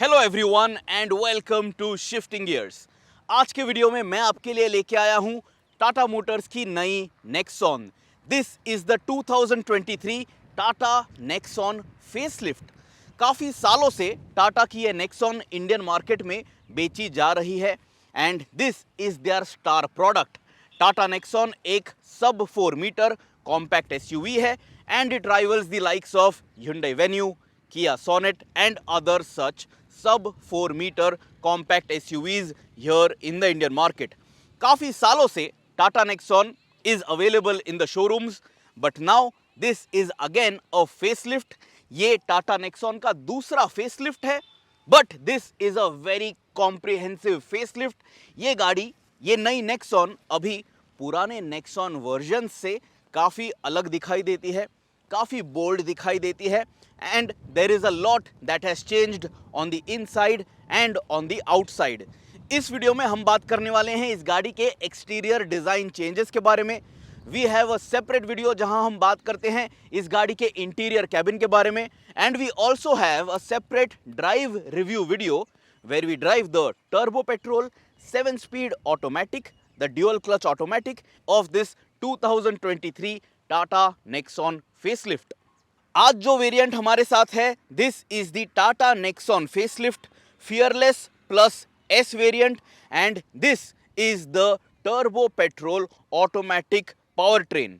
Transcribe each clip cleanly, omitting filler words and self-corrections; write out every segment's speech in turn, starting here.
Hello everyone and welcome to shifting gears. आज के video में मैं आपके लिए लेके आया हूं टाटा मोटर्स की नई Nexon. This is the 2023 Tata Nexon facelift. काफ़ी सालों से टाटा की ये नेक्सॉन इंडियन मार्केट में बेची जा रही है and this is their star product. Tata Nexon एक सब 4 मीटर कॉम्पैक्ट एसयूवी है and it rivals the likes of Hyundai Venue, Kia Sonet and other such sub 4 meter compact SUVs here in the Indian market. काफ़ी सालों से Tata Nexon is available in the showrooms, but now this is again a facelift. ये Tata Nexon का दूसरा facelift है, but this is a very comprehensive facelift. ये गाड़ी, ये नई Nexon अभी पुराने Nexon वर्जन से काफ़ी अलग दिखाई देती है, काफ़ी बोल्ड दिखाई देती है and there is a lot that has changed on the inside and on the outside. इस वीडियो में हम बात करने वाले हैं इस गाड़ी के एक्सटीरियर डिज़ाइन चेंजेस के बारे में। We have a separate video जहां हम बात करते हैं इस गाड़ी के इंटीरियर कैबिन के बारे में and we also have a separate drive review video where we drive the turbo petrol 7-speed automatic, the dual clutch automatic of this 2023 Tata Nexon facelift. आज जो वेरिएंट हमारे साथ है this is the Tata Nexon facelift fearless plus S variant and this is the turbo petrol automatic powertrain.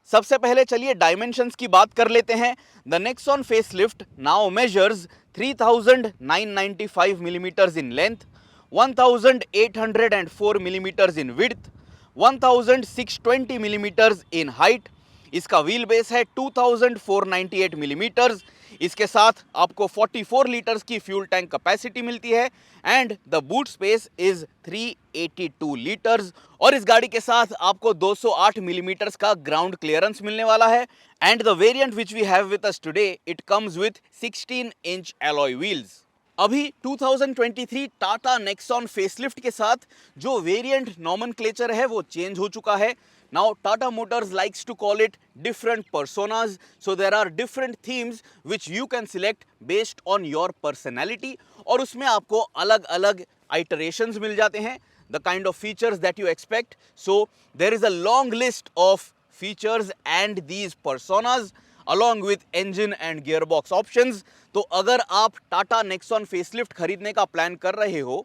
सबसे पहले चलिए dimensions की बात कर लेते हैं। The Nexon facelift now measures 3995 millimeters in length, 1804 millimeters in width, 1620 millimeters in height। इसका wheel base है 2498 मिलीमीटर्स। इसके साथ आपको 44 लीटर्स की फ्यूल टैंक कैपेसिटी मिलती है and the boot space is 382 litres. और इस गाड़ी के साथ आपको 208 मिलीमीटर्स का ग्राउंड क्लियरेंस मिलने वाला है and the variant which we have with us today it comes with 16-inch alloy wheels। अभी 2023 टाटा नेक्सॉन फेसलिफ्ट के साथ जो वेरिएंट नॉमेनक्लेचर है वो चेंज हो चुका है। Now Tata Motors likes to call it different personas, so there are different themes which you can select based on your personality और उसमें आपको अलग अलग iterations मिल जाते हैं, the kind of features that you expect. So there is a long list of features and these personas along with engine and gearbox options. तो अगर आप टाटा नेक्सॉन फेसलिफ्ट खरीदने का प्लान कर रहे हो,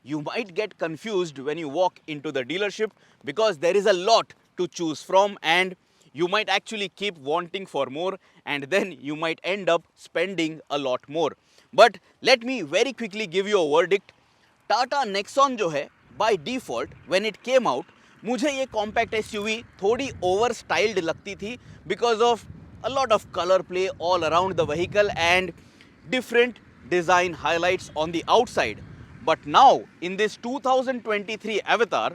you might get confused when you walk into the dealership because there is a lot to choose from and you might actually keep wanting for more and then you might end up spending a lot more. But let me very quickly give you a verdict. Tata Nexon जो है by default when it came out मुझे ये compact SUV थोड़ी over styled लगती थी because of a lot of color play all around the vehicle and different design highlights on the outside. But now in this 2023 Avatar,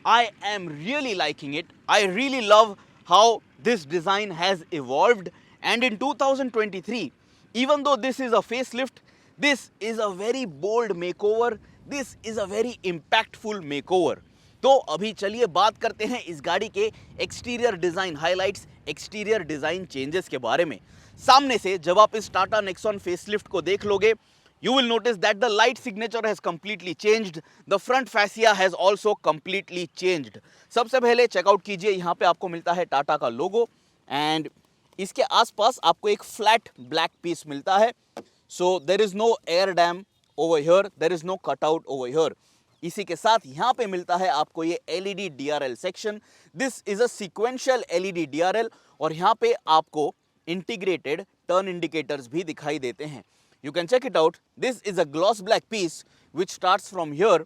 I am really liking it. I really love how this design has evolved and in 2023, even though this is a facelift, this is a very bold makeover. This is a very impactful makeover. तो अभी चलिए बात करते हैं इस गाड़ी के exterior design highlights, exterior design changes के बारे में। सामने से जब आप इस टाटा नेक्सॉन फेसलिफ्ट को देख लोगे, you will notice that the light signature has completely changed. The front fascia has also completely changed. सबसे पहले चेकआउट कीजिए, यहाँ पे आपको मिलता है टाटा का लोगो एंड इसके आसपास आपको एक फ्लैट ब्लैक पीस मिलता है। So there is no air dam over here, there is no cutout over here. इसी के साथ यहाँ पे मिलता है आपको ये LED DRL section. This is a sequential LED DRL और यहाँ पे आपको इंटीग्रेटेड टर्न इंडिकेटर्स भी दिखाई देते हैं। You can check it out. This is a gloss black piece which starts from here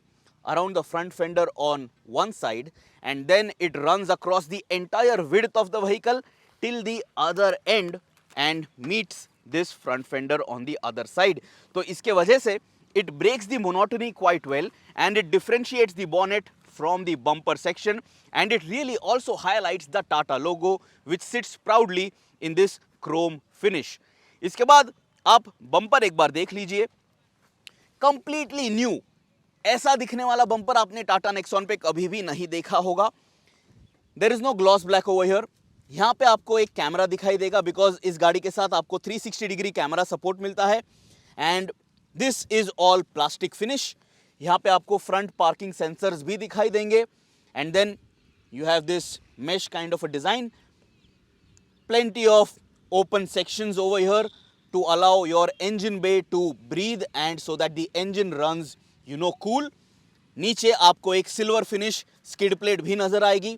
around the front fender on one side and then it runs across the entire width of the vehicle till the other end and meets this front fender on the other side. तो इसके वजह से it breaks the monotony quite well and it differentiates the bonnet from the bumper section and it really also highlights the Tata logo which sits proudly in this chrome finish. इसके बाद आप bumper एक बार देख लीजिए, completely new. ऐसा दिखने वाला bumper आपने टाटा नेक्सॉन पे कभी भी नहीं देखा होगा। There is no gloss black over here. यहाँ पे आपको एक कैमरा दिखाई देगा बिकॉज इस गाड़ी के साथ आपको 360 डिग्री कैमरा सपोर्ट मिलता है and this is all plastic finish. यहाँ पे आपको फ्रंट पार्किंग सेंसर्स भी दिखाई देंगे and then you have this mesh kind of a design, plenty of open sections over here to allow your engine bay to breathe and so that the engine runs cool. नीचे आपको एक silver finish skid plate भी नजर आएगी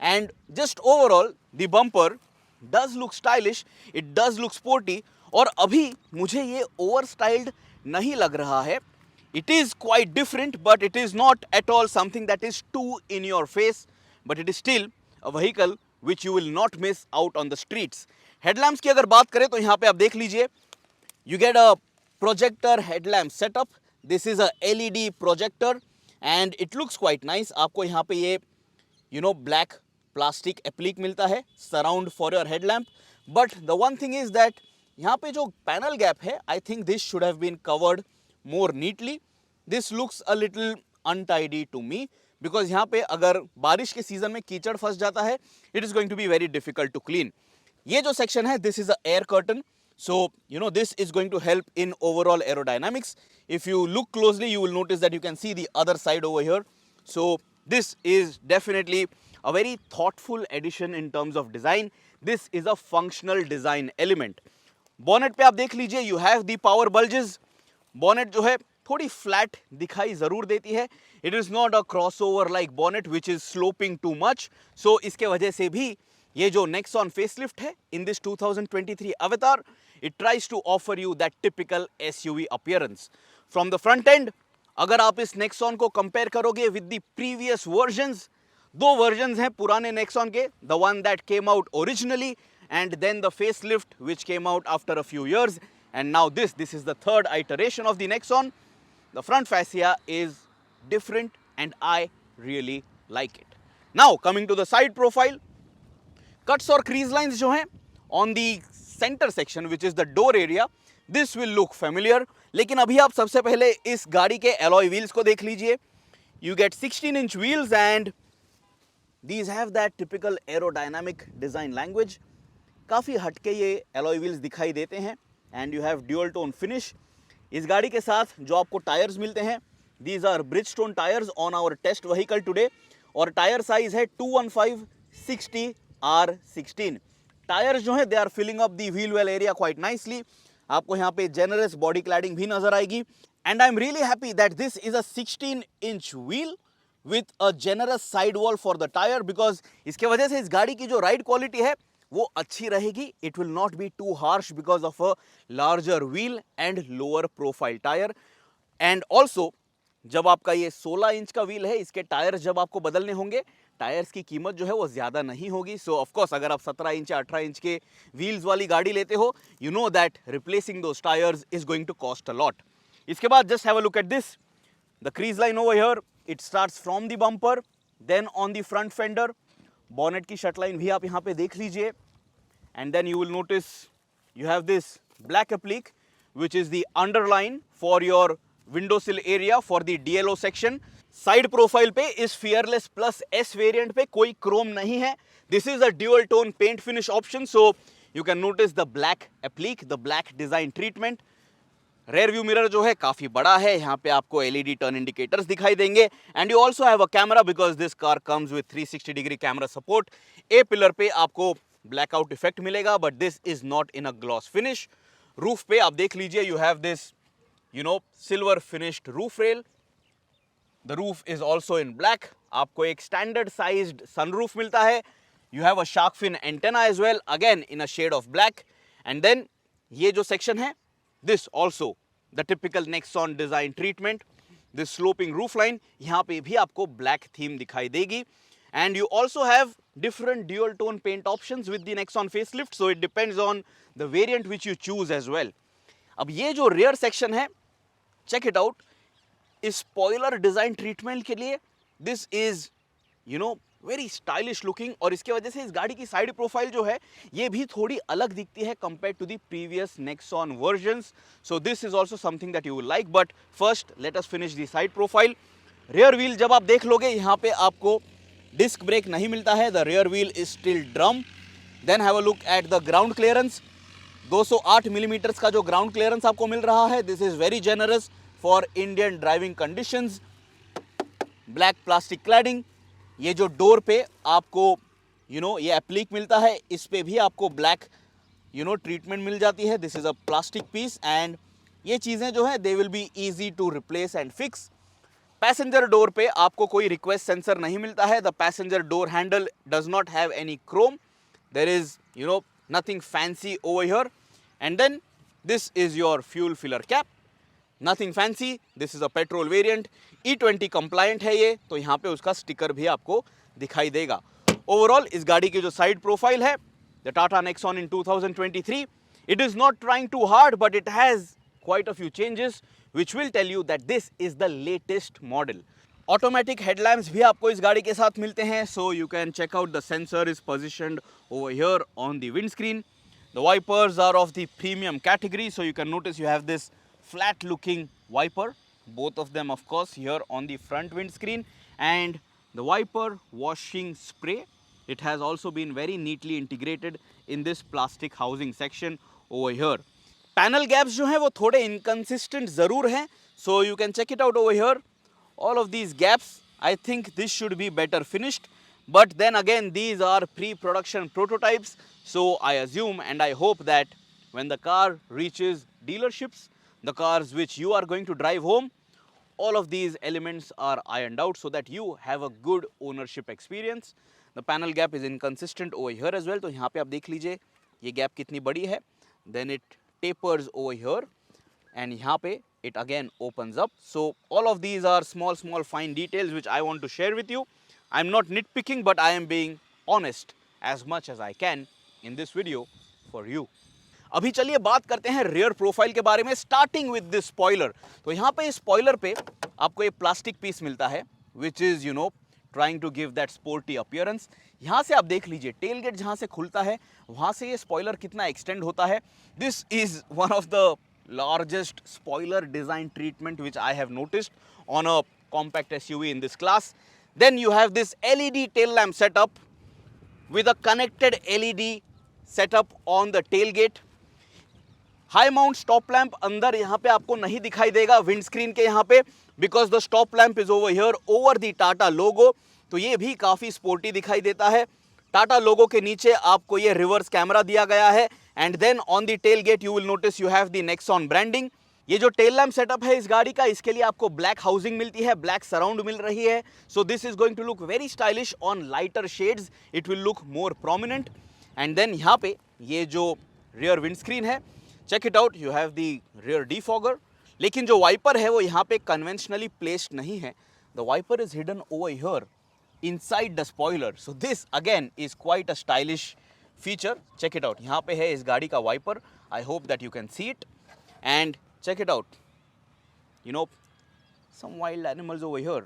and just overall the bumper does look stylish, it does look sporty. और अभी मुझे ये ओवर स्टाइल्ड नहीं लग रहा है, it is quite different but it is not at all something that is too in your face, but it is still a vehicle which you will not miss out on the streets. Headlamps की अगर बात करें तो यहाँ पे आप देख लीजिए, you get a projector headlamp setup. This is a LED projector and it looks quite nice. आपको यहाँ पे ये black plastic applique मिलता है surround for your headlamp. But the one thing is that यहाँ पे जो panel gap है, I think this should have been covered more neatly. This looks a little untidy to me because यहाँ पे अगर बारिश के सीजन में कीचड़ फंस जाता है, it is going to be very difficult to clean. ये जो section है, this is a air curtain, so this is going to help in overall aerodynamics. If you look closely, you will notice that you can see the other side over here. So this is definitely a very thoughtful addition in terms of design. This is a functional design element. Bonnet पे आप देख लीजिए, you have the power bulges. Bonnet जो है थोड़ी flat दिखाई जरूर देती है. It is not a crossover like bonnet which is sloping too much. So इसके वजह से भी ये जो नेक्सॉन फेसलिफ्ट है इन this 2023 avatar, it tries to offer you that typical SUV appearance from the front end. अगर आप इस नेक्सॉन को कंपेयर करोगे विद द प्रीवियस वर्जन्स, दो वर्जन्स हैं पुराने नेक्सॉन के, the one that came out originally and then the facelift which came out after a few years, and now this is the third iteration of the Nexon. The front fascia is different and I really like it. Now coming to the side profile, cuts or crease lines जो हैं on the center section which is the door area, this will look familiar. लेकिन अभी आप सबसे पहले इस गाड़ी के alloy wheels को देख लीजिए. You get 16-inch wheels and these have that typical aerodynamic design language. काफ़ी हटके ये alloy wheels दिखाई देते हैं and you have dual tone finish. इस गाड़ी के साथ जो आपको टायर्स मिलते हैं, these are Bridgestone tires on our test vehicle today और टायर साइज है 215/60 R16. टायर्स जो है they are filling up the wheel well area quite nicely. आपको यहाँ पे generous body cladding भी नजर आएगी and I'm really happy that this is a 16-inch wheel with a generous sidewall for the tire because इसके वजह से इस गाड़ी की जो राइड क्वालिटी है वो अच्छी रहेगी. It will not be too harsh because of a larger wheel and lower profile tyre. And also जब आपका ये 16 इंच का व्हील है, इसके टायर्स जब आपको बदलने होंगे, टायर्स की कीमत जो है वो ज़्यादा नहीं होगी. सो ऑफकोर्स अगर आप 17 इंच या 18 इंच के व्हील्स वाली गाड़ी लेते हो, you know that replacing those tyres is going to cost a lot. इसके बाद just have a look at this, the crease line over here, it starts from the bumper then on the front fender. Bonnet की shut line भी आप यहाँ पे देख लीजिए and then you will notice you have this black applique which is the underline for your window sill area for the DLO section. Side profile पे इस Fearless Plus S variant पे कोई chrome नहीं है. This is a dual tone paint finish option, so you can notice the black applique, the black design treatment. Rear view mirror जो है काफ़ी बड़ा है, यहाँ पे आपको LED टर्न इंडिकेटर्स दिखाई देंगे and you also have a camera because this car comes with 360 degree camera support. A pillar पे आपको ब्लैकआउट इफेक्ट मिलेगा but this is not in a gloss finish. Roof पे आप देख लीजिए, you have this silver finished roof rail. The roof is also in black. आपको एक standard sized sunroof मिलता है. You have a shark fin antenna as well, again in a shade of black. And then ये जो section है, this also the typical Nexon design treatment, this sloping roof line, यहाँ पे भी आपको black theme दिखाई देगी. And you also have different dual tone paint options with the Nexon facelift, so it depends on the variant which you choose as well. अब ये जो rear section है, check it out. इस spoiler design treatment के लिए this is very stylish looking और इसके वजह से इस गाड़ी की साइड प्रोफाइल जो है ये भी थोड़ी अलग दिखती है compare to the previous Nexon versions. So this is also something that you will like. But first let us finish the side profile. Rear wheel जब आप देख लोगे, यहाँ पे आपको डिस्क ब्रेक नहीं मिलता है. The rear wheel is still drum. Then have a look at the ground clearance. 208 millimetres का जो ग्राउंड क्लियरेंस आपको मिल रहा है, this is very generous for Indian driving conditions. Black plastic cladding, ये जो डोर पे आपको ये एप्लीक मिलता है, इस पे भी आपको ब्लैक ट्रीटमेंट मिल जाती है। This is a plastic piece and ये चीज़ें जो है they will be easy to replace and fix. Passenger door पे आपको कोई रिक्वेस्ट सेंसर नहीं मिलता है। The passenger door handle does not have any chrome, there is nothing fancy over here. And then this is your fuel filler cap, nothing fancy, this is a petrol variant, E20 compliant है ये, तो यहाँ पे उसका sticker भी आपको दिखाई देगा। ओवरऑल इस गाड़ी की जो साइड प्रोफाइल है, the Tata Nexon in 2023, it is not trying too hard, but it has quite a few changes which will tell you that this is the latest model. Automatic headlamps भी आपको इस गाड़ी के साथ मिलते हैं, so you can check out the sensor is positioned over here on the windscreen. The wipers are of the premium category, so you can notice you have this flat looking wiper, both of them of course here on the front windscreen, and the wiper washing spray, it has also been very neatly integrated in this plastic housing section over here. Panel gaps जो हैं वो थोड़े inconsistent ज़रूर हैं, so you can check it out over here. All of these gaps, I think this should be better finished, but then again these are pre-production prototypes, so I assume and I hope that when the car reaches dealerships, the cars which you are going to drive home, all of these elements are ironed out so that you have a good ownership experience. The panel gap is inconsistent over here as well, तो यहाँ पे आप देख लीजिए ये gap कितनी बड़ी है, then it tapers over here and यहाँ पे it again opens up. So all of these are small fine details which I want to share with you. I'm not nitpicking, but I am being honest as much as I can in this video for you. अभी चलिए बात करते हैं rear profile के बारे में, starting with this spoiler. तो यहाँ पे स्पॉइलर पे आपको ये प्लास्टिक पीस मिलता है which is trying to give that sporty appearance. यहाँ से आप देख लीजिए टेल गेट जहाँ से खुलता है वहाँ से ये स्पॉइलर कितना एक्सटेंड होता है। This is one of the largest spoiler design treatment which I have noticed on a compact SUV in this class. Then you have this LED tail lamp setup with a connected LED setup on the tailgate. High mount stop lamp अंदर यहाँ पे आपको नहीं दिखाई देगा wind screen के यहाँ पे, because the stop lamp is over here over the Tata logo, तो ये भी काफी स्पोर्टी दिखाई देता है। टाटा लोगो के नीचे आपको ये रिवर्स कैमरा दिया गया है and then on the tell gate you will notice you have the Nexon branding. ये जो टेल लैम्प सेटअप है इस गाड़ी का, इसके लिए आपको ब्लैक हाउसिंग मिलती है, ब्लैक सराउंड मिल रही है, so this is going to look very stylish on lighter shades, it will look more prominent. And then यहाँ पे ये जो रियर विंड स्क्रीन है, check it out, you have the rear defogger, लेकिन जो वाइपर है वो यहाँ पे कन्वेंशनली प्लेस्ड नहीं है, the wiper is hidden over here inside the spoiler, so this again is quite a stylish feature. Check it out, यहाँ पे है इस गाड़ी का wiper, I hope that you can see it and check it out, some wild animals over here,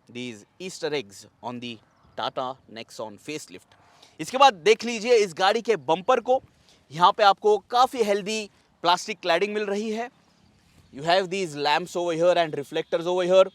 these Easter eggs on the Tata Nexon facelift. इसके बाद देख लीजिए इस गाड़ी के बम्पर को, यहाँ पे आपको काफ़ी हेल्दी प्लास्टिक क्लैडिंग मिल रही है, you have these lamps over here and reflectors over here.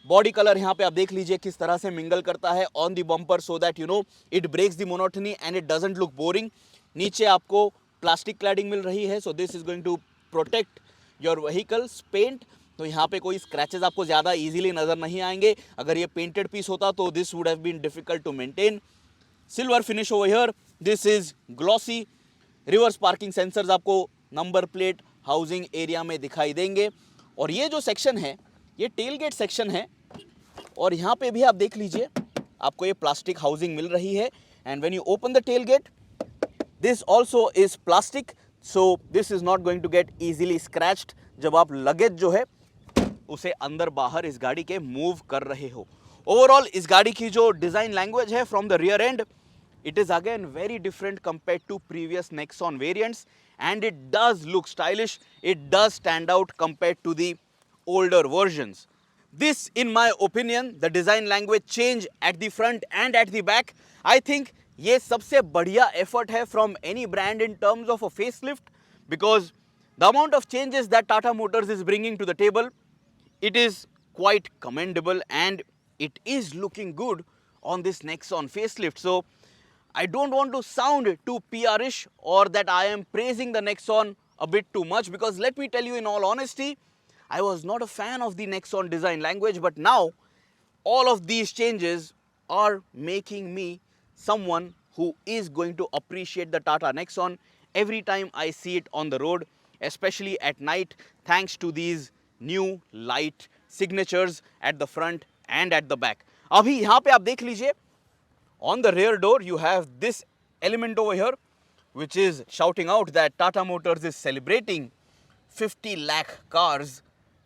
Body colour यहाँ पे आप देख लीजिए किस तरह से मिंगल करता है on the bumper, so that it breaks the monotony and it doesn't look boring. नीचे आपको प्लास्टिक क्लैडिंग मिल रही है, so this is going to protect your vehicle's paint, तो यहाँ पे कोई स्क्रैचेस आपको ज़्यादा इजीली नज़र नहीं आएंगे। अगर ये पेंटेड पीस होता तो this would have been difficult to maintain. Silver finish over here, this is glossy. Reverse parking sensors आपको नंबर प्लेट हाउसिंग एरिया में दिखाई देंगे, और ये जो सेक्शन है ये टेल गेट सेक्शन है, और यहाँ पे भी आप देख लीजिए आपको ये प्लास्टिक हाउसिंग मिल रही है, and when you open the tell gate this also is plastic, so this is not going to get easily scratched जब आप लगेज जो है उसे अंदर बाहर इस गाड़ी के मूव कर रहे हो। ओवरऑल इस गाड़ी की जो डिजाइन लैंग्वेज है from the rear and, it is again very different compared to previous Nexon variants, and it does look stylish, it does stand out compared to the older versions. This, in my opinion, the design language change at the front and at the back, I think ये सबसे बढ़िया effort है from any brand in terms of a facelift, because the amount of changes that Tata Motors is bringing to the table, it is quite commendable and it is looking good on this Nexon facelift. So I don't want to sound too PR-ish or that I am praising the Nexon a bit too much, because let me tell you in all honesty, I was not a fan of the Nexon design language, but now all of these changes are making me someone who is going to appreciate the Tata Nexon every time I see it on the road, especially at night, thanks to these new light signatures at the front and at the back. अभी यहाँ पे आप देख लीजिए, on the rear door you have this element over here which is shouting out that Tata Motors is celebrating 50 lakh cars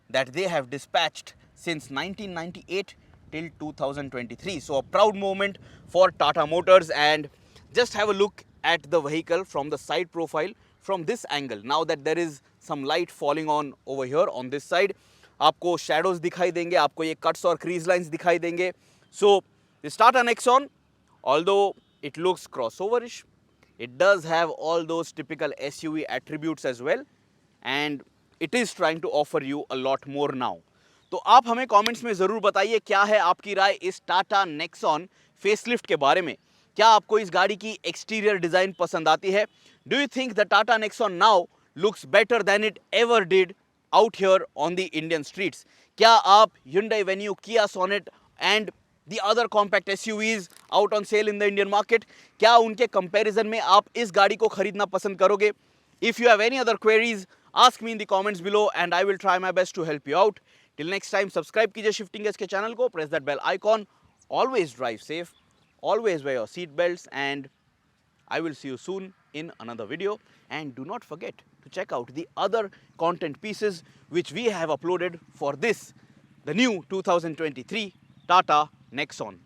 that they have dispatched since 1998 till 2023. So a proud moment for Tata Motors. And just have a look at the vehicle from the side profile from this angle. Now that there is some light falling on over here on this side, आपको shadows दिखाई देंगे, आपको ये cuts और crease lines दिखाई देंगे. So this Tata Nexon, although it looks crossoverish, it does have all those typical SUV attributes as well, and it is trying to offer you a lot more now. तो आप हमें comments में ज़रूर बताइए क्या है आपकी राय इस टाटा नेक्सॉन फेसलिफ्ट के बारे में. क्या आपको इस गाड़ी की एक्सटीरियर डिज़ाइन पसंद आती है? Do you think the Tata Nexon now looks better than it ever did out here on the Indian streets? क्या आप Hyundai Venue, Kia Sonet and the other compact SUVs out on sale in the Indian market, क्या उनके comparison में आप इस गाड़ी को खरीदना पसंद करोगे? If you have any other queries, ask me in the comments below and I will try my best to help you out. Till next time, subscribe कीजिए Shifting Gears के चैनल को, press that bell icon, always drive safe, always wear your seat belts, and I will see you soon in another video. And do not forget to check out the other content pieces which we have uploaded for this, the new 2023 Tata Nexon.